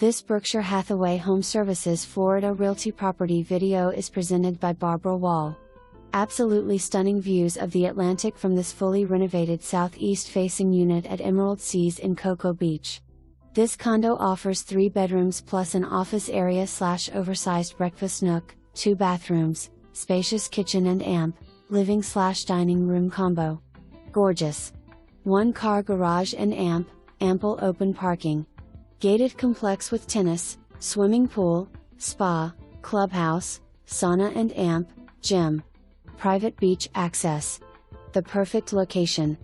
This Berkshire Hathaway HomeServices Florida Realty property video is presented by Barbara Wall. Absolutely stunning views of the Atlantic from this fully renovated southeast-facing unit at Emerald Seas in Cocoa Beach. This condo offers 3 bedrooms plus an office area / oversized breakfast nook, 2 bathrooms, spacious kitchen and amp, living / dining room combo. Gorgeous. 1-car garage and ample open parking. Gated complex with tennis, swimming pool, spa, clubhouse, sauna and gym. Private beach access. The perfect location.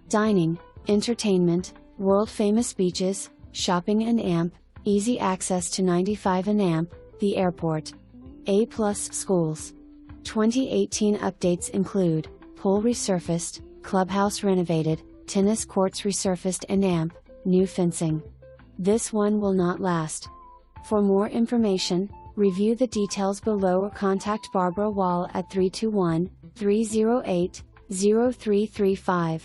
Dining, entertainment, world-famous beaches, shopping and easy access to 95 and the airport. A+ schools. 2018 updates include, pool resurfaced, clubhouse renovated, tennis courts resurfaced and new fencing. This one will not last. For more information, review the details below or contact Barbara Wall at 321-308-0335.